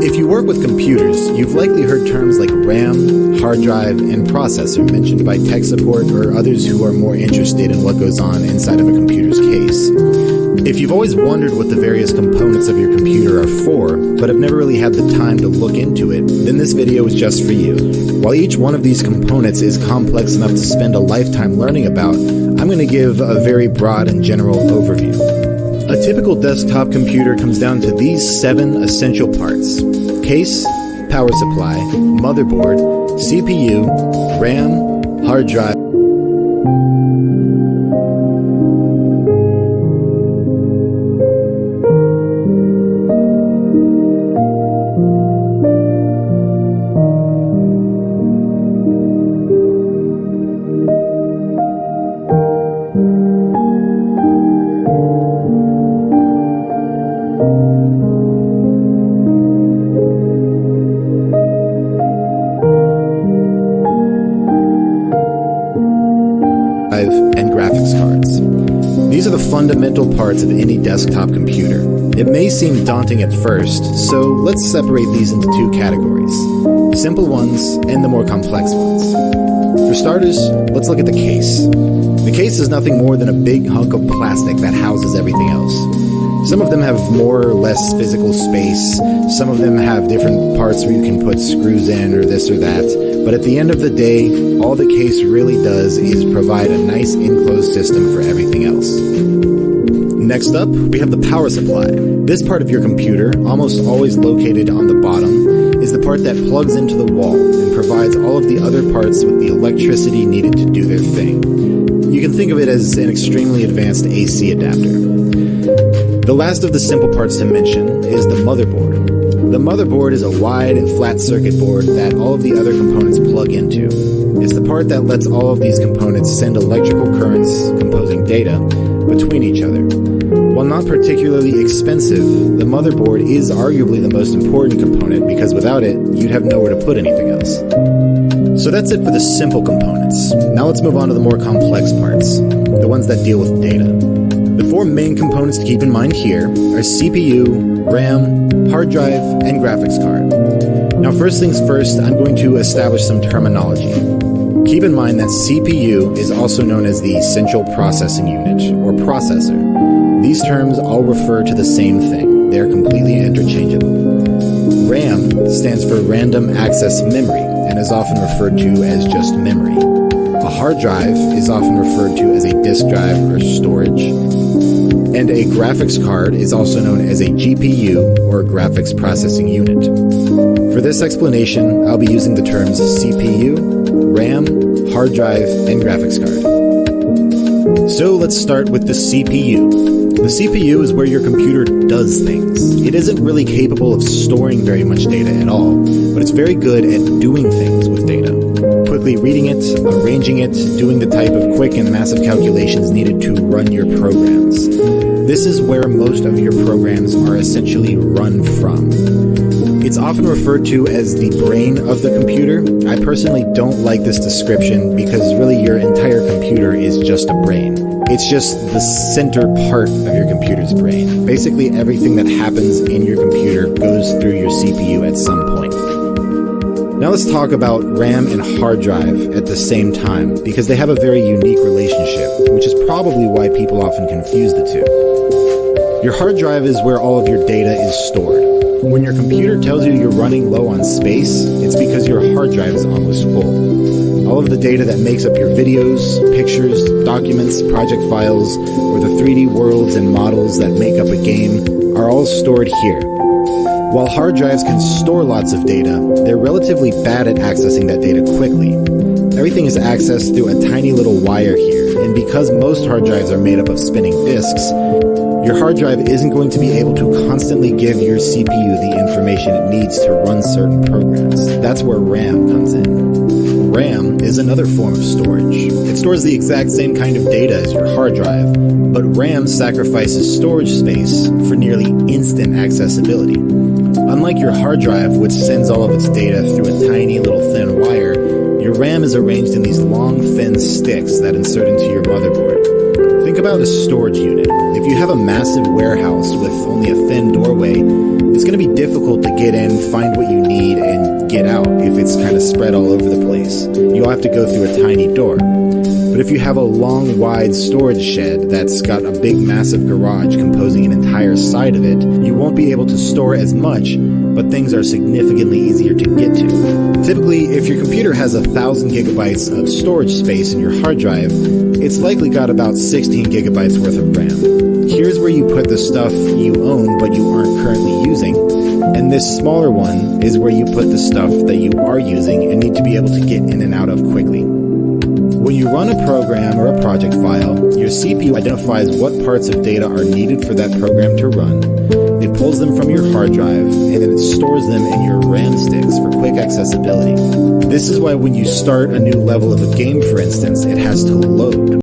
If you work with computers, you've likely heard terms like RAM, hard drive, and processor mentioned by tech support or others who are more interested in what goes on inside of a computer's case. If you've always wondered what the various components of your computer are for, but have never really had the time to look into it, then this video is just for you. While each one of these components is complex enough to spend a lifetime learning about, I'm going to give a very broad and general overview. A typical desktop computer comes down to these 7 essential parts: case, power supply, motherboard, CPU, RAM, hard drive, and graphics cards. These are the fundamental parts of any desktop computer. It may seem daunting at first, so let's separate these into 2 categories: simple ones and the more complex ones. For starters, let's look at the case. The case is nothing more than a big hunk of plastic that houses everything else. Some of them have more or less physical space, some of them have different parts where you can put screws in or this or that, but at the end of the day, all the case really does is provide a nice enclosed system for everything else. Next up, we have the power supply. This part of your computer, almost always located on the bottom, is the part that plugs into the wall and provides all of the other parts with the electricity needed to do their thing. You can think of it as an extremely advanced AC adapter. The last of the simple parts to mention is the motherboard. The motherboard is a wide and flat circuit board that all of the other components plug into. It's the part that lets all of these components send electrical currents composing data between each other. While not particularly expensive, the motherboard is arguably the most important component because without it, you'd have nowhere to put anything else. So that's it for the simple components. Now let's move on to the more complex parts, the ones that deal with data. The 4 main components to keep in mind here are CPU, RAM, hard drive, and graphics card. Now first things first, I'm going to establish some terminology. Keep in mind that CPU is also known as the Central Processing Unit, or processor. These terms all refer to the same thing. They're completely interchangeable. RAM stands for Random Access Memory and is often referred to as just memory. A hard drive is often referred to as a disk drive or storage. And a graphics card is also known as a GPU, or Graphics Processing Unit. For this explanation, I'll be using the terms CPU, RAM, hard drive, and graphics card. So let's start with the CPU. The CPU is where your computer does things. It isn't really capable of storing very much data at all, but it's very good at doing things with data. Quickly reading it, arranging it, doing the type of quick and massive calculations needed to run your programs. This is where most of your programs are essentially run from. It's often referred to as the brain of the computer. I personally don't like this description because really your entire computer is just a brain. It's just the center part of your computer's brain. Basically everything that happens in your computer goes through your CPU at some point. Now let's talk about RAM and hard drive at the same time because they have a very unique relationship, which is probably why people often confuse the two. Your hard drive is where all of your data is stored. When your computer tells you you're running low on space, it's because your hard drive is almost full. All of the data that makes up your videos, pictures, documents, project files, or the 3D worlds and models that make up a game are all stored here. While hard drives can store lots of data, they're relatively bad at accessing that data quickly. Everything is accessed through a tiny little wire here, and because most hard drives are made up of spinning disks, your hard drive isn't going to be able to constantly give your CPU the information it needs to run certain programs. That's where RAM comes in. RAM is another form of storage. It stores the exact same kind of data as your hard drive, but RAM sacrifices storage space for nearly instant accessibility. Unlike your hard drive, which sends all of its data through a tiny little thin wire, your RAM is arranged in these long, thin sticks that insert into your motherboard. Think about a storage unit. If you have a massive warehouse with only a thin doorway, it's going to be difficult to get in, find what you need, and get out if it's kind of spread all over the place. You'll have to go through a tiny door. But if you have a long, wide storage shed that's got a big, massive garage composing an entire side of it, you won't be able to store as much, but things are significantly easier to get to. Typically, if your computer has 1,000 gigabytes of storage space in your hard drive, it's likely got about 16 gigabytes worth of RAM. Here's where you put the stuff you own but you aren't currently using, and this smaller one is where you put the stuff that you are using and need to be able to get in and out of quickly. When you run a program or a project file, your CPU identifies what parts of data are needed for that program to run. It pulls them from your hard drive, and then it stores them in your RAM sticks for quick accessibility. This is why when you start a new level of a game, for instance, it has to load.